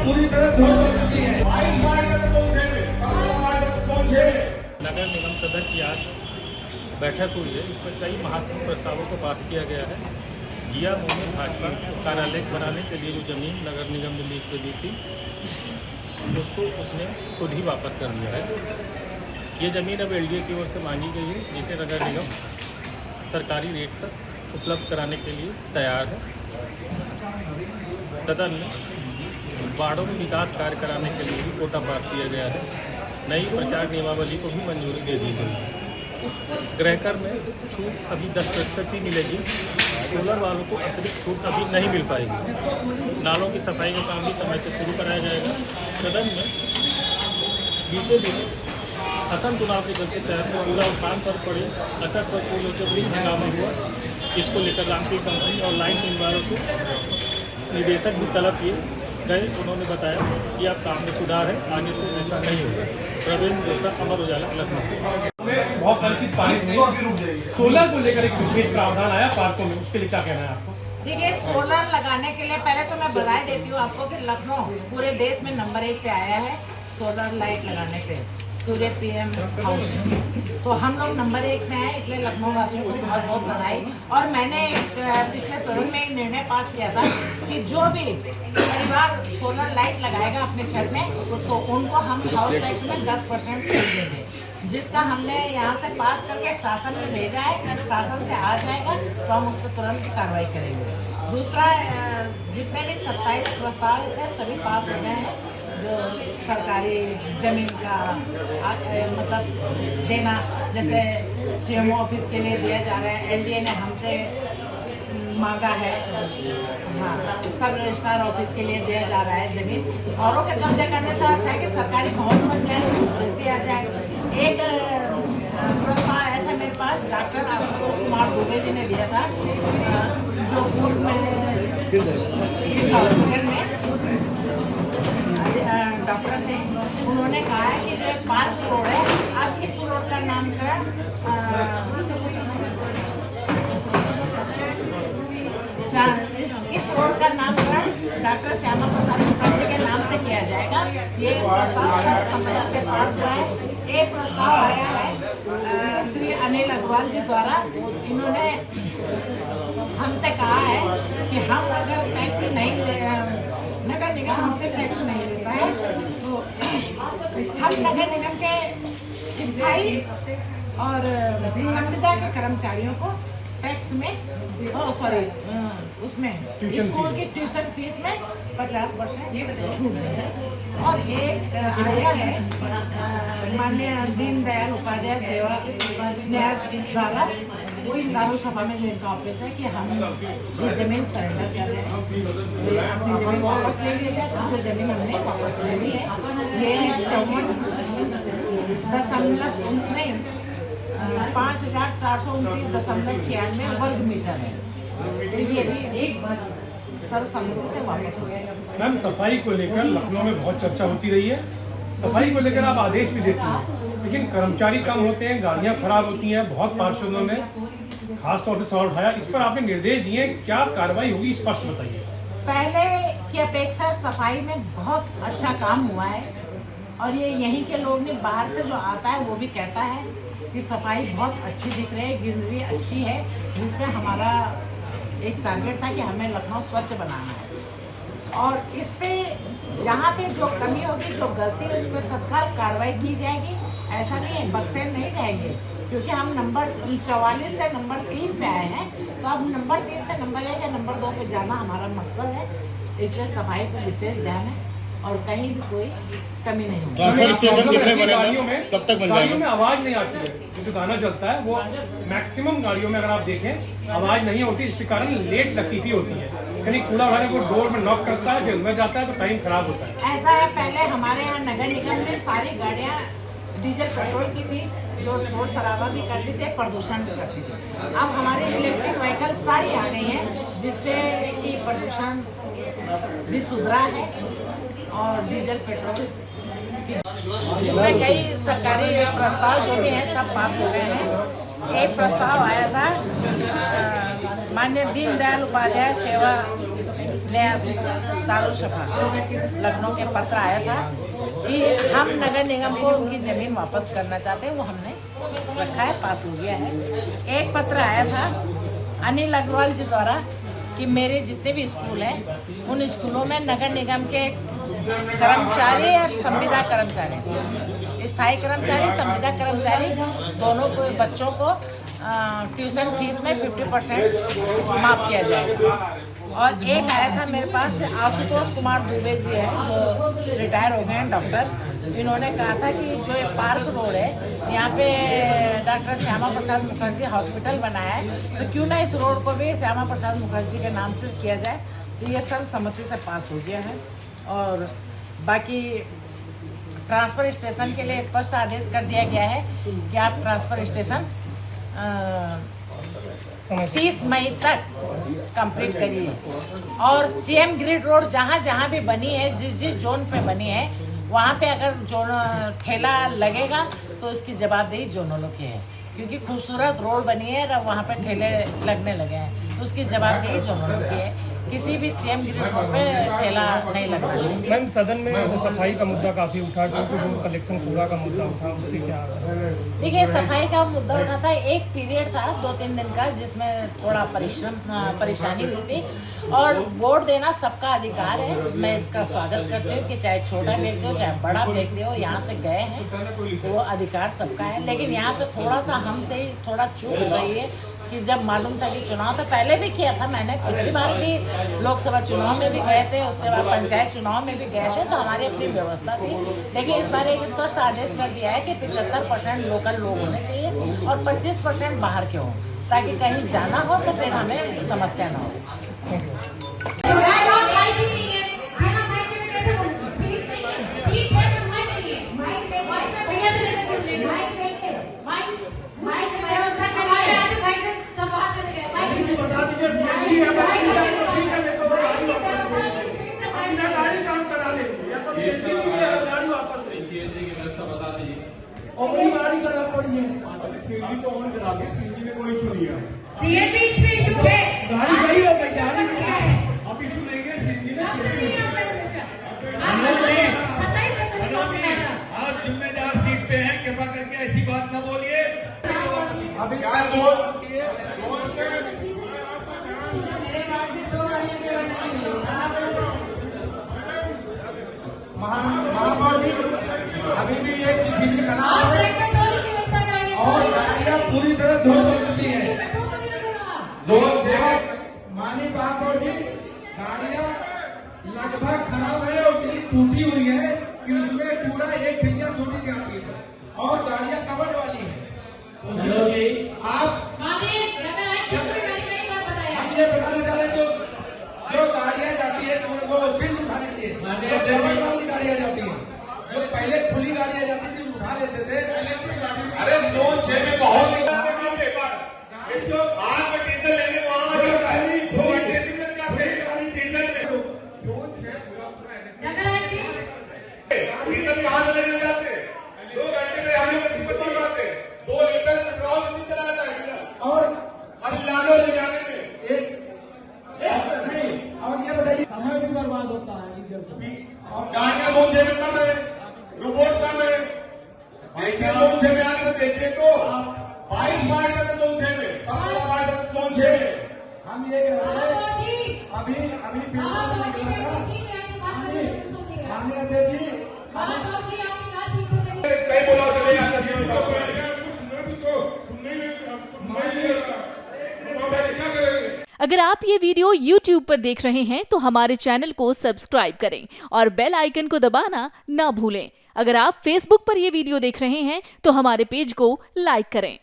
पूरी तरह ध्वस्त हो चुकी है। नगर निगम सदर की आज बैठक हुई है। इसमें कई महत्वपूर्ण प्रस्तावों को पास किया गया है। जिया मोहम्मद भाजपा कार्यालय बनाने के लिए जो ज़मीन नगर निगम ने लीज पे दी थी उसको उसने खुद ही वापस कर दिया है। ये ज़मीन अब एलडीए की ओर से मांगी गई है, जिसे नगर निगम सरकारी रेट पर उपलब्ध कराने के लिए तैयार है। सदन में वार्डों में विकास कार्य कराने के लिए भी कोटा पास किया गया है। नई प्रचार नियमावली को भी मंजूरी दे दी गई है। गृहकर में छूट अभी 10% ही मिलेगी। सोलर वालों को अतिरिक्त छूट अभी नहीं मिल पाएगी। नालों की सफाई का काम भी समय से शुरू कराया जाएगा। सदन में बीते दिन असम चुनाव के चलते शहर में पूरा उफान पर पड़े असर पर पुल के भी हंगामा हुआ। इसको लेकर रामपी कंपनी और लाइन इन वालों को निदेशक भी तलब किए गए। उन्होंने बताया कि अब काम में सुधार है, आगे से ऐसा नहीं होगा। प्रवीण गुप्ता, अमर उजाला, लखनऊ। बहुत सारी चीज पारित हुई। सोलर को लेकर एक विशेष प्रावधान आया पार्कों में, उसके लिए क्या कहना है आपको? देखिए, सोलर लगाने के लिए पहले तो मैं बधाई देती हूँ आपको कि लखनऊ पूरे देश में नंबर 1 पे आया है सोलर लाइट लगाने पे, सूर्य पीएम हाउस। तो हम लोग नंबर 1 में हैं, इसलिए लखनऊ वासियों को बहुत बहुत बधाई। और मैंने पिछले सदन में एक निर्णय पास किया था कि जो भी परिवार सोलर लाइट लगाएगा अपने छत में तो उनको हम हाउस टैक्स में 10% देंगे, जिसका हमने यहाँ से पास करके शासन में भेजा है। शासन से आ जाएगा तो हम उस पर तुरंत कार्रवाई करेंगे। दूसरा, जितने भी 27 प्रस्ताव थे सभी पास हो गए हैं। जो सरकारी जमीन का मतलब देना, जैसे सीएमओ ऑफिस के लिए दिया जा रहा है, एलडीए ने हमसे मांगा है। हाँ, सब रजिस्ट्रार ऑफिस के लिए दिया जा रहा है जमीन। औरों के कब्जे करने से अच्छा है कि सरकारी भवन बन जाए, खूबसूरती आ जाए। एक प्रस्ताव आया था मेरे पास, डॉक्टर आशुतोष कुमार दुबे जी ने दिया था, जो पूर्व में हॉस्पिटल में डॉक्टर थे। उन्होंने कहा है कि जो पार्क रोड है, अब इस रोड का नामकरण इस रोड का नामकरण डॉक्टर श्यामा प्रसाद मुखर्जी के नाम से किया जाएगा। ये प्रस्ताव सर्वसम्मति से पास हुआ है। एक प्रस्ताव आया है श्री अनिल अग्रवाल जी द्वारा। इन्होंने हमसे कहा है कि हम अगर टैक्स नहीं, नगर निगम हमसे टैक्स नहीं लेता है तो हम नगर निगम के स्थायी और संविदा के कर्मचारियों को टैक्स में उसमें स्कूल की ट्यूशन फीस में 50% छूट देंगे। और एक आया है माननीय दीनदयाल उपाध्याय सेवा न्यास द्वारा, वही दारू सभा में जो इनका ऑफिस है, कि हम ये जमीन सरेंडर कर रहे हैं, अपनी जमीन वापस ले ली जाए। तो जो जमीन हमने वापस ले ली है ये 54,429.96 वर्ग मीटर है। तो ये भी एक बार सर्वसम्मति से वापस हो गया। मैम, सफाई को लेकर लखनऊ में बहुत चर्चा होती रही है। सफाई को लेकर आप आदेश भी देती हैं, लेकिन कर्मचारी कम होते हैं, गाड़ियाँ खराब होती हैं। बहुत पार्षदों ने खासतौर से सवाल उठाया, इस पर आपने निर्देश दिए, क्या कार्रवाई होगी स्पष्ट बताइए। पहले की अपेक्षा सफाई में बहुत अच्छा काम हुआ है, और ये यहीं के लोग नहीं, बाहर से जो आता है वो भी कहता है कि सफाई बहुत अच्छी दिख रही है, ग्रीनरी अच्छी है, जिसमें हमारा एक टारगेट था कि हमें लखनऊ स्वच्छ बनाना है। और इस पे जहाँ पे जो कमी होगी, जो गलती है, उस पर तत्काल कार्रवाई की जाएगी। ऐसा नहीं है बक्से नहीं जाएंगे, क्योंकि हम नंबर 44 से नंबर 3 पे आए हैं। तो अब नंबर 3 से नंबर 1 या नंबर 2 पे जाना हमारा मकसद है। इसलिए सफाई पर विशेष ध्यान है और कहीं भी कोई कमी नहीं होगी। गाड़ियों में कब तक गाड़ियों में आवाज़ नहीं आती है, जो गाना चलता है वो मैक्सिमम गाड़ियों में अगर आप देखें आवाज़ नहीं होती, जिसके कारण लेट लतीफ़ी होती है। यानी कूड़ा उठाने को डोर में नॉक करता है, फिर अंदर जाता है तो टाइम खराब होता है। ऐसा है, पहले हमारे यहाँ नगर निगम में सारी गाड़ियाँ डीजल पेट्रोल की थी, जो शोर शराबा भी करती थे, प्रदूषण भी करती थी। अब हमारे इलेक्ट्रिक व्हीकल सारी आ गई हैं, जिससे कि प्रदूषण भी सुधरा है और डीजल पेट्रोल इसमें कई सरकारी प्रस्ताव जो भी हैं सब पास हो गए हैं। एक प्रस्ताव आया था माननीय दीनदयाल उपाध्याय सेवा इलियास दारुशफा लखनऊ के पत्र आया था कि हम नगर निगम को उनकी ज़मीन वापस करना चाहते हैं, वो हमने रखा है, पास हो गया है। एक पत्र आया था अनिल अग्रवाल जी द्वारा कि मेरे जितने भी स्कूल हैं उन स्कूलों में नगर निगम के कर्मचारी और संविदा कर्मचारी, स्थायी कर्मचारी, संविदा कर्मचारी दोनों को बच्चों को ट्यूशन फीस में 50% माफ़ किया जाए। और एक आया था मेरे पास आशुतोष कुमार दुबे जी हैं जो रिटायर हो गए हैं डॉक्टर। इन्होंने कहा था कि जो ये पार्क रोड है यहाँ पे डॉक्टर श्यामा प्रसाद मुखर्जी हॉस्पिटल बनाया है, तो क्यों ना इस रोड को भी श्यामा प्रसाद मुखर्जी के नाम से किया जाए। तो ये सब सहमति से पास हो गया है। और बाकी ट्रांसफ़र स्टेशन के लिए स्पष्ट आदेश कर दिया गया है कि आप ट्रांसफ़र स्टेशन 30 मई तक कंप्लीट करिए। और सीएम ग्रिड रोड जहाँ जहाँ भी बनी है, जिस जिस जोन पे बनी है, वहाँ पे अगर जोन ठेला लगेगा तो उसकी जवाबदेही जोनों की है, क्योंकि खूबसूरत रोड बनी है और वहाँ पे ठेले लगने लगे हैं, तो उसकी जवाबदेही जोनों की है। किसी भी सीएम ग्रिड रोड पे ठेला नहीं लगना चाहिए। मैम, सदन में सफाई का मुद्दा काफ़ी उठा, क्योंकि वो कलेक्शन पूरा का मुद्दा उठा, उसके क्या? देखिए, सफाई का मुद्दा उठा था, एक पीरियड था 2-3 दिन का जिसमें थोड़ा परेशानी हुई थी। और वोट देना सबका अधिकार है, मैं इसका स्वागत करती हूँ कि चाहे छोटा व्यक्ति हो चाहे बड़ा व्यक्ति हो, यहाँ से गए हैं तो वो अधिकार सबका है। लेकिन यहाँ पे थोड़ा सा हमसे ही थोड़ा चूक हो रही है कि जब मालूम था कि चुनाव तो पहले भी किया था, मैंने पिछली बार भी लोकसभा चुनाव में भी गए थे, उसके बाद पंचायत चुनाव में भी गए थे, तो हमारी अपनी व्यवस्था थी। लेकिन इस बार एक स्पष्ट आदेश कर दिया है कि 75% लोकल लोग होने चाहिए और 25% बाहर के हों, ताकि कहीं जाना हो तो फिर हमें समस्या ना हो। अपनी गाड़ी खराब पड़ी है, सीढ़ी तो ऑन करा के, सीढ़ी में कोई इशू नहीं है। गाड़ी सही हो गई, आप इशू नहीं है सीढ़ी में। आप जिम्मेदार सीट पे हैं, कृपा करके ऐसी बात न बोलिए। अभी क्या महापौर जी, अभी भी ये किसी भी खराब है और गाड़ियाँ पूरी तरह धो चुकी है। माननीय महापौर जी, गाड़ियाँ लगभग खराब है और इतनी टूटी हुई है कि उसमें पूरा एक ठिलिया छोटी सी आती है और गाड़ियाँ कवर वाली है। आप हम ये बताना चाह रहे हैं, जो गाड़ियाँ जाती है वो सिर्फ उठाने के लिए, जो कवर वाली गाड़ियाँ जाती है, जो पहले खुली गाड़ियाँ जाती थी उठा लेते थे। अरे जोन 6 में बहुत जो आज में डीजल लेने वहां जाता है, 2 घंटे में क्या गाड़ी डीजल में डीजल कहाँ से लेने जाते? 2 घंटे में हम लोग सिपर पर जाते, 2 लीटर पेट्रोल नहीं चलाया था और हम लालो ले जाने में नहीं। और ये बताइए, समय भी बर्बाद होता है। गाड़ियाँ जोन 6 में कम है, रोबोट कम है। देखिए जोन 6 में आगे देखिए तो 22 मार्च तक जोन 6 में, 17 मार्च तक जोन 6 में। हम ये कह रहे हैं, अभी माननीय अध्यक्ष जी, कई बोला अगर आप ये वीडियो YouTube पर देख रहे हैं तो हमारे चैनल को सब्सक्राइब करें और बेल आइकन को दबाना ना भूलें। अगर आप Facebook पर ये वीडियो देख रहे हैं तो हमारे पेज को लाइक करें।